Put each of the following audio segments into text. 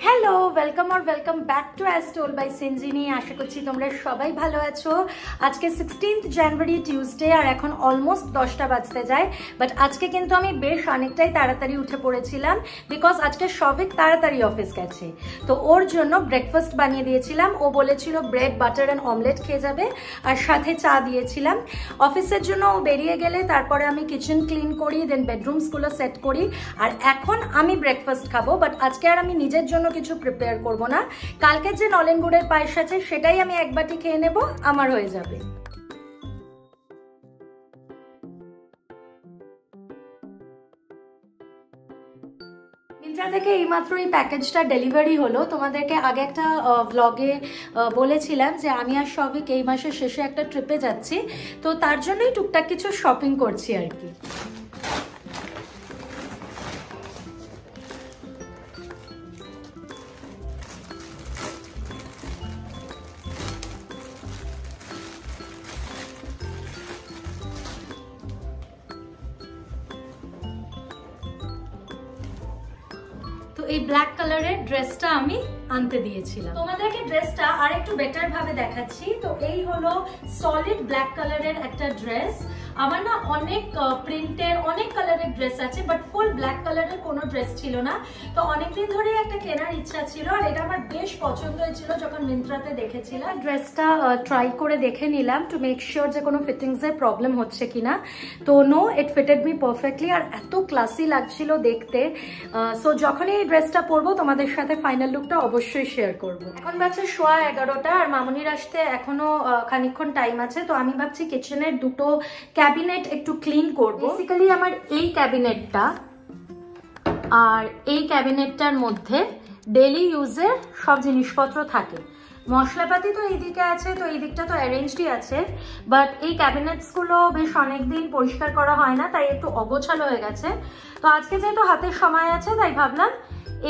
Hello, welcome back to as told by Sinjini. আশা করছি তোমরা সবাই ভালো আছো। আজকে 16th জানুয়ারি টিউসডে, আর এখন অলমোস্ট 10টা বাজতে যায়। বাট আজকে কিন্তু আমি বেশ অনেকটাই তাড়াতাড়ি উঠে পড়েছিলাম, বিকজ আজকে সবিক তাড়াতাড়ি অফিস গেছে। তো ওর জন্য ব্রেকফাস্ট বানিয়ে দিয়েছিলাম। ও বলেছিল ব্রেড বাটার অ্যান্ড অমলেট খেয়ে যাবে, আর সাথে চা দিয়েছিলাম। অফিসের জন্য ও বেরিয়ে গেলে তারপরে আমি কিচেন ক্লিন করি, দেন বেডরুমসগুলো সেট করি, আর এখন আমি ব্রেকফাস্ট খাবো। বাট আজকে আর আমি নিজের জন্য কিছু প্রিপেয়ার করব না। কালকের যে নলেন গুড়ের পায়েস আছে সেটাই আমি এক বাটি খেয়ে নেব, আমার হয়ে যাবে। মিন্ত্রা থেকে এইমাত্র এই প্যাকেজটা ডেলিভারি হলো। তোমাদেরকে আগে একটা ব্লগে বলেছিলাম যে আমি আর সবিক এই মাসের শেষে একটা ট্রিপে যাচ্ছি, তো তার জন্যই টুকটাক কিছু শপিং করছি আর কি। তো এই ব্ল্যাক কালারের ড্রেসটা আমি আনতে দিয়েছিলাম। তোমাদেরকে ড্রেসটা আর একটু বেটার ভাবে দেখাচ্ছি। তো এই হলো সলিড ব্ল্যাক কালারের একটা ড্রেস। আমার না অনেক প্রিন্টের অনেক কালারের ড্রেস আছে, বাট ফুল ব্ল্যাক কালারের কোনো ড্রেস ছিল না। তো অনেকদিন ধরে একটা কেনার ইচ্ছা ছিল, আর এটা আমার বেশ পছন্দ হয়েছিল যখন মিন্ত্রাতে দেখেছিলাম। ড্রেসটা ট্রাই করে দেখে নিলাম টু মেক শিওর যে কোনো ফিটিংসের প্রবলেম হচ্ছে কিনা। তো নো, ইট ফিটেড মি পারফেক্টলি, আর এত ক্লাসি লাগছিল দেখতে। সো যখনই এই ড্রেসটা পরবো তোমাদের সাথে ফাইনাল লুকটা অবশ্যই শেয়ার করবো। এখন বাজে 11:15, আর মামুনির আসতে এখনো খানিকক্ষণ টাইম আছে। তো আমি ভাবছি কিচেনের দুটো ক্যাবিনেট একটু ক্লিন করবো। বেসিক্যালি আমার এই ক্যাবিনেটটা আর এই ক্যাবিনেটটার মধ্যে ডেলি ইউজের সব জিনিসপত্র থাকে। মশলাপাতি তো এই দিকে আছে, তো এই দিকটা তো অ্যারেঞ্জডই আছে, বাট এই ক্যাবিনেটসগুলো বেশ অনেকদিন পরিষ্কার করা হয় না, তাই একটু অগোছালো হয়ে গেছে। তো আজকে যেহেতু হাতের সময় আছে, তাই ভাবলাম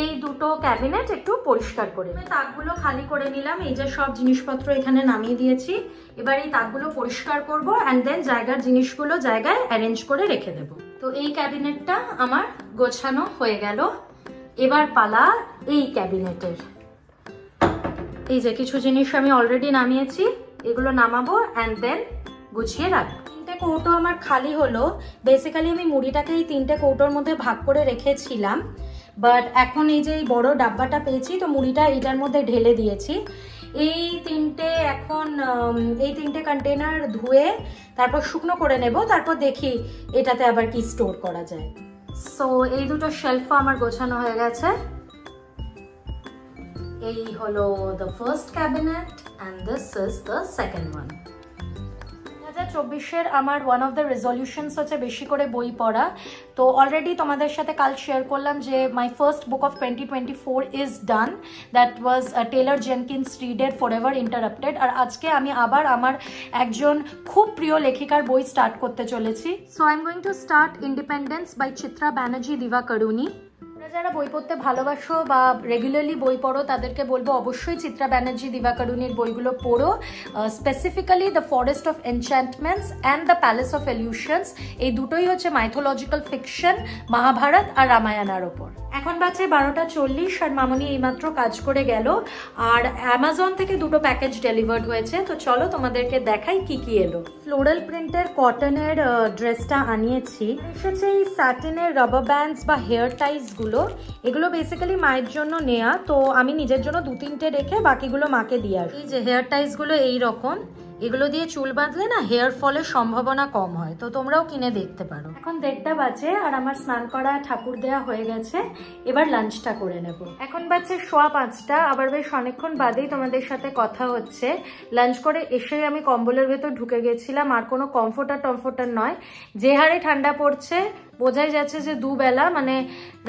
এই দুটো ক্যাবিনেট একটু পরিষ্কার করে। তাকগুলো খালি করে নিলাম, এই যে সব জিনিসপত্র এখানে নামিয়ে দিয়েছি। এবার এই তাকগুলো পরিষ্কার করব, অ্যান্ড দেন জায়গার জিনিসগুলো জায়গায় অ্যারেঞ্জ করে রেখে দেব। তো এই ক্যাবিনেটটা আমার গোছানো হয়ে গেল। এবার পালা এই ক্যাবিনেটের। এই যে কিছু জিনিস আমি অলরেডি নামিয়েছি, এগুলো নামাবো অ্যান্ড দেন গুছিয়ে রাখবো। তিনটে কৌটো আমার খালি হলো। বেসিক্যালি আমি মুড়িটাকে এই তিনটে কৌটোর মধ্যে ভাগ করে রেখেছিলাম, বাট এখন এই যে এই বড় ডাব্বাটা পেয়েছি, তো মুড়িটা এটার মধ্যে ঢেলে দিয়েছি। এই তিনটে কন্টেনার ধুয়ে তারপর শুকনো করে নেব, তারপর দেখি এটাতে আবার কি স্টোর করা যায়। সো এই দুটো শেলফও আমার গোছানো হয়ে গেছে। এই হলো the first cabinet and this is the second one. 2024-এর আমার ওয়ান অফ দ্য রেজলিউশনস হচ্ছে বেশি করে বই পড়া। তো অলরেডি তোমাদের সাথে কাল শেয়ার করলাম যে my first book of 2024 is done. That was Taylor Jenkins রিডের ফরএভার ইন্টারাপ্টেড। আর আজকে আমি আবার আমার একজন খুব প্রিয় লেখিকার বই স্টার্ট করতে চলেছি। So I am going to start independence by Chitra Banerjee Divakaruni. যারা বই পড়তে ভালোবাসো বা রেগুলারলি বই পড়ো তাদেরকে বলবো অবশ্যই চিত্রা ব্যানার্জি দিভাকারুনির বইগুলো পড়ো। Specifically the forest of enchantments and the palace of illusions, এই দুটোই হচ্ছে মাইথোলজিক্যাল ফিকশন মহাভারত আর রামায়ণের ওপর। এখন বাজে 12:40, আর মামনি এইমাত্র কাজ করে গেল, আর অ্যামাজন থেকে দুটো প্যাকেজ ডেলিভার্ড হয়েছে। তো চলো তোমাদেরকে দেখাই কি কি এলো। ফ্লোরাল প্রিন্টের কটনের ড্রেসটা আনিয়েছি। এসেছে এই স্যাটিনের রাবার ব্যান্ডস বা হেয়ার টাইস গুলো। এগুলো বেসিক্যালি মায়ের জন্য নেয়া, তো আমি নিজের জন্য 2-3টে রেখে বাকিগুলো মাকে দিয়ে আসি। এই যে হেয়ার টাইস গুলো এইরকম, এগুলো দিয়ে চুল বাঁধলে না হেয়ার ফলের সম্ভাবনা কম হয়, তো তোমরাও কিনে দেখতে পারো। এখন 1:30 বাজে, আর আমার স্নান করা ঠাকুর দেয়া হয়ে গেছে। এবার লাঞ্চটা করে নেব। এখন বাজে 5:15, আবার বেশ অনেকক্ষণ বাদেই তোমাদের সাথে কথা হচ্ছে। লাঞ্চ করে এসে আমি কম্বলের ভেতর ঢুকে গেছিলাম, আর কোনো কমফোর্টার নয়। যে হারে ঠান্ডা পড়ছে বোঝাই যাচ্ছে যে দুবেলা, মানে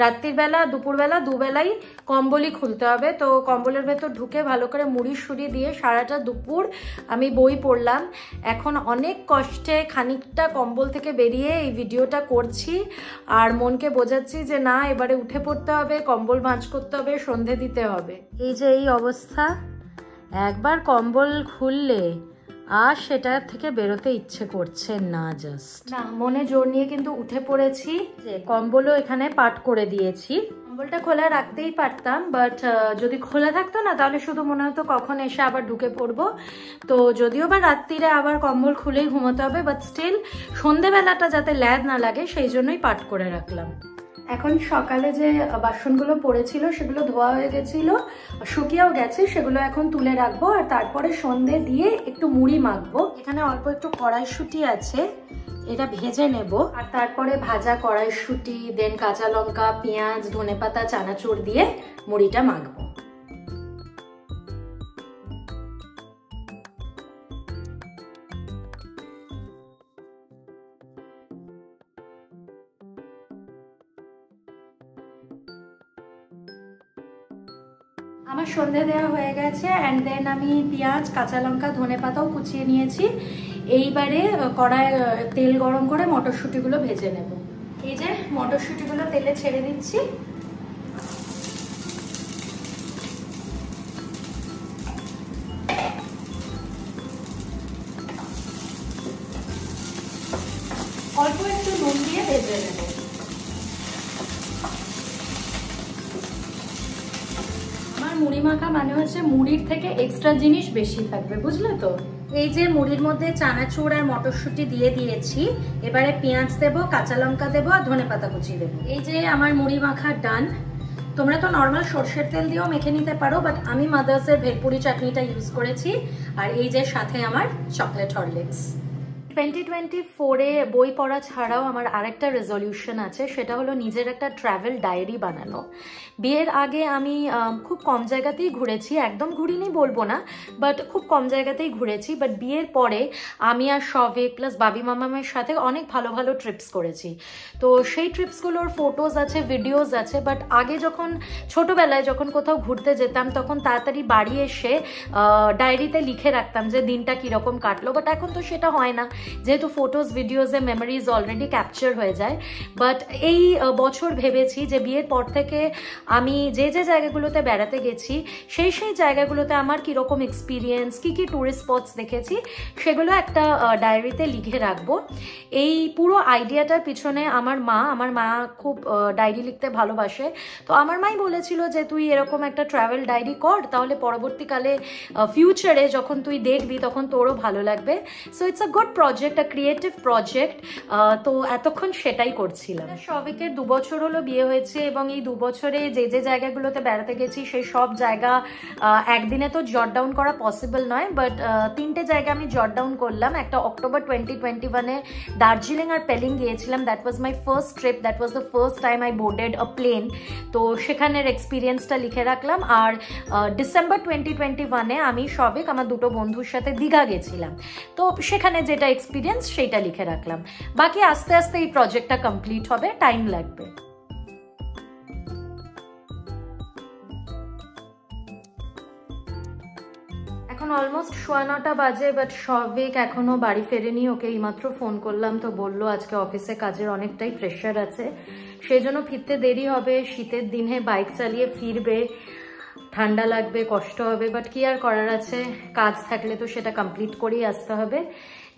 রাত্রির বেলা দুপুরবেলা দুবেলাই কম্বলই খুলতে হবে। তো কম্বলের ভেতর ঢুকে ভালো করে মুড়ি সুড়ি দিয়ে সারাটা দুপুর আমি বই পড়লাম। এখন অনেক কষ্টে খানিকটা কম্বল থেকে বেরিয়ে এই ভিডিওটা করছি, আর মনকে বোঝাচ্ছি যে না, এবারে উঠে পড়তে হবে, কম্বল ভাঁজ করতে হবে, সন্ধে দিতে হবে। এই যে এই অবস্থা, একবার কম্বল খুললে আর সেটা থেকে বেরোতে ইচ্ছে করছে না। জাস্ট না, মনে জোর নিয়ে কিন্তু উঠে পড়েছি। যে কম্বলও এখানে পাট করে দিয়েছি। কম্বলটা খোলা রাখতেই পারতাম, বাট যদি খোলা থাকতো না তাহলে শুধু মনে হতো কখন এসে আবার ঢুকে পড়বো। তো যদিও বা রাত্রিরে আবার কম্বল খুলেই ঘুমোতে হবে, বাট স্টিল সন্ধেবেলাটা যাতে ল্যাদ না লাগে সেই জন্যই পাট করে রাখলাম। এখন সকালে যে বাসনগুলো পড়েছিল সেগুলো ধোয়া হয়ে গেছিল, শুকিয়েও গেছে, সেগুলো এখন তুলে রাখবো। আর তারপরে সন্ধে দিয়ে একটু মুড়ি মাখবো। এখানে অল্প একটু কড়াইশুঁটি আছে, এটা ভেজে নেব। আর তারপরে ভাজা কড়াইশুঁটি, দেন কাঁচা লঙ্কা, পেঁয়াজ, ধনেপাতা, চানাচুর দিয়ে মুড়িটা মাখবো। আমার সন্ধে দেওয়া হয়ে গেছে, অ্যান্ড দেন আমি পেঁয়াজ, কাঁচা লঙ্কা, ধনেপাতাও কুচিয়ে নিয়েছি। এইবারে কড়ায় তেল গরম করে মটরশুঁটিগুলো ভেজে নেব। এই যে মটরশুঁটিগুলো তেলে ছেড়ে দিচ্ছি। অল্প একটু নুন দিয়ে ভেজে নেব। মুড়ি মাখা মানে হচ্ছে মুড়ির থেকে এক্সট্রা জিনিস বেশি থাকবে, বুঝলে তো? এই যে মুড়ির মধ্যে চানাচুর আর মটরশুঁটি দিয়ে দিয়েছি, এবারে পেঁয়াজ দেবো, কাঁচা লঙ্কা দেবো আর ধনেপাতা কুচি দেবো। এই যে আমার মুড়ি মাখা ডান। তোমরা তো নর্মাল সর্ষের তেল দিয়েও মেখে নিতে পারো, বাট আমি মাদার্সের ভেলপুরি চাটনিটা ইউজ করেছি। আর এই যে সাথে আমার চকলেট হরলিক্স। 2024-এ বই পড়া ছাড়াও আমার আরেকটা রেজলিউশন আছে, সেটা হলো নিজের একটা ট্রাভেল ডায়েরি বানানো। বিয়ের আগে আমি খুব কম জায়গাতেই ঘুরেছি, একদম ঘুরিনি বলবো না, বাট খুব কম জায়গাতেই ঘুরেছি। বাট বিয়ের পরে আমি আর শৌভিক প্লাস বাবি মামামের সাথে অনেক ভালো ভালো ট্রিপস করেছি। তো সেই ট্রিপসগুলোর ফটোজ আছে, ভিডিওস আছে। বাট আগে যখন ছোটোবেলায় যখন কোথাও ঘুরতে যেতাম তখন তাড়াতাড়ি বাড়ি এসে ডায়েরিতে লিখে রাখতাম যে দিনটা কীরকম কাটলো। বাট এখন তো সেটা হয় না, যেহেতু ফটোজ ভিডিওসে মেমোরিজ অলরেডি ক্যাপচার হয়ে যায়। বাট এই বছর ভেবেছি যে বিয়ের পর থেকে আমি যে যে জায়গাগুলোতে বেড়াতে গেছি সেই সেই জায়গাগুলোতে আমার কীরকম এক্সপিরিয়েন্স, কী কী ট্যুরিস্ট স্পটস দেখেছি সেগুলো একটা ডায়েরিতে লিখে রাখবো। এই পুরো আইডিয়াটার পিছনে আমার মা খুব ডায়েরি লিখতে ভালোবাসে। তো আমার মাই বলেছিল যে তুই এরকম একটা ট্রাভেল ডায়েরি কর, তাহলে পরবর্তীকালে ফিউচারে যখন তুই দেখবি তখন তোরও ভালো লাগবে। So it's a good project, a creative project. তো এতক্ষণ সেটাই করছিলাম। শৌভিকের 2 বছর হলো বিয়ে হয়েছে, এবং এই 2 বছরে যে যে জায়গাগুলোতে বেড়াতে গেছি সেই সব জায়গা একদিনে তো জট ডাউন করা পসিবল নয়, বাট 3টে জায়গা আমি জট ডাউন করলাম। একটা অক্টোবর 2021-এ দার্জিলিং আর পেলিং গিয়েছিলাম। That was my first trip, that was the first time I boarded a plane. তো সেখানের এক্সপিরিয়েন্সটা লিখে রাখলাম। আর ডিসেম্বর 2021-এ আমি শৌভিক আমার 2টো বন্ধুর সাথে দীঘা গেছিলাম। তো সেখানে যেটা এক্সপিরিয়েন্স সেইটা লিখে রাখলাম। বাকি আস্তে আস্তে এই প্রজেক্টটা কমপ্লিট হবে, টাইম লাগবে। এখন অলমোস্ট 9:15 বাজে, বাট শৌভিক এখনো বাড়ি ফেরেনি। ওকে এইমাত্র ফোন করলাম, তো বললো আজকে অফিসে কাজের অনেকটাই প্রেশার আছে, সেই জন্য ফিরতে দেরি হবে। শীতের দিনে বাইক চালিয়ে ফিরবে, ঠান্ডা লাগবে, কষ্ট হবে, বাট কি আর করার আছে, কাজ থাকলে তো সেটা কমপ্লিট করেই আসতে হবে।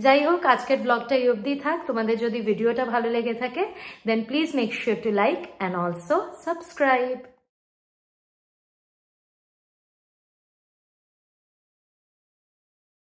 যাই হোক, আজকের ব্লগটা এই অবধি থাক। তোমাদের যদি ভিডিওটা ভালো লেগে থাকে then please make sure to like and also subscribe.